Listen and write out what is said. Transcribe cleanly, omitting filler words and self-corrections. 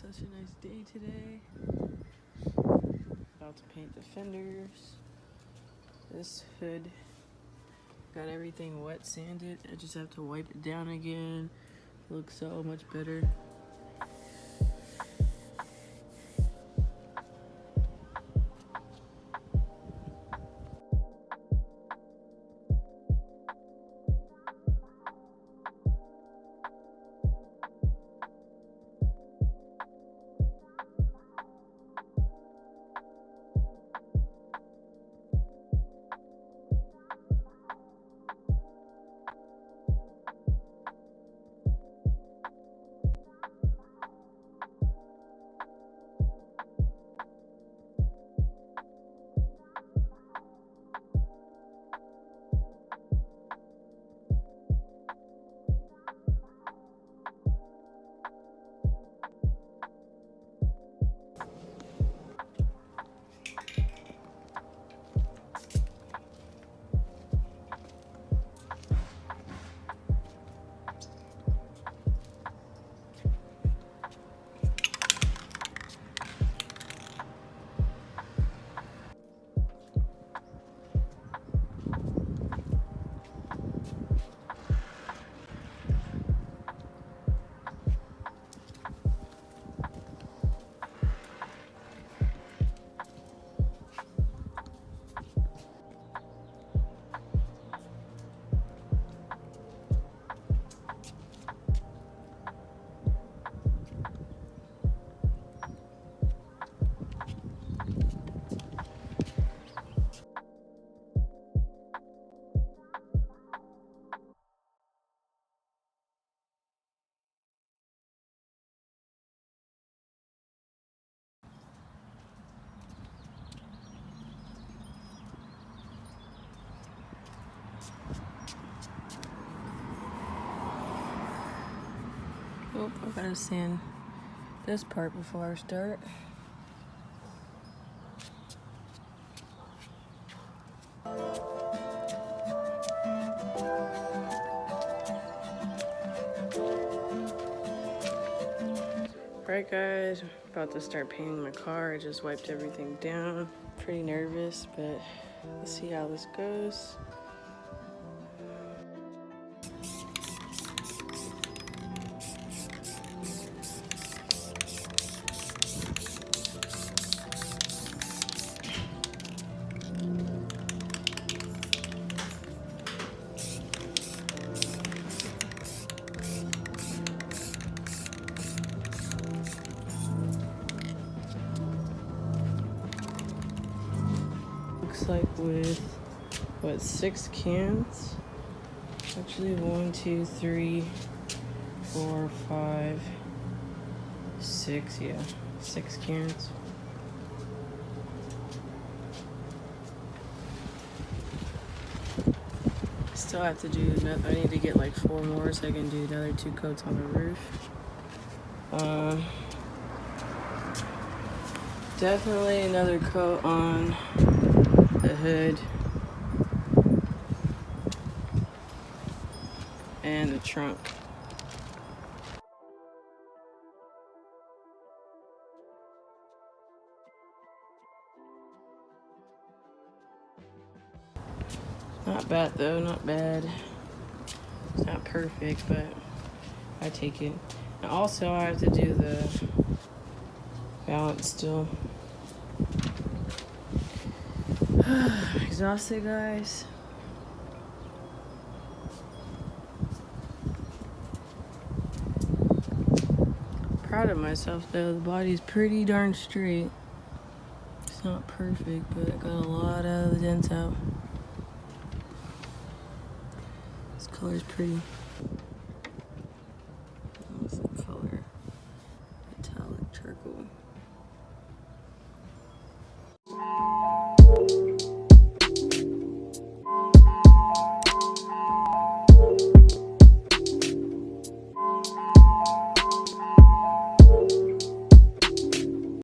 Such a nice day today. About to paint the fenders. This hood got everything wet sanded. I just have to wipe it down again. Looks so much better. Oh, I gotta sand this part before I start. Alright guys, about to start painting my car. I just wiped everything down. Pretty nervous, but let's see how this goes. Looks like with, what, 6 cans? Actually, 1, 2, 3, 4, 5, 6, yeah, 6 cans. Still have to do another, I need to get like 4 more so I can do another 2 coats on the roof. Definitely another coat on the hood and the trunk. Not bad though, not bad. It's not perfect, but I take it. And also I have to do the balance still. Exhausted, guys. Proud of myself though. The body's pretty darn straight. It's not perfect, but I got a lot of the dents out. This color's pretty. What's the color? Metallic charcoal.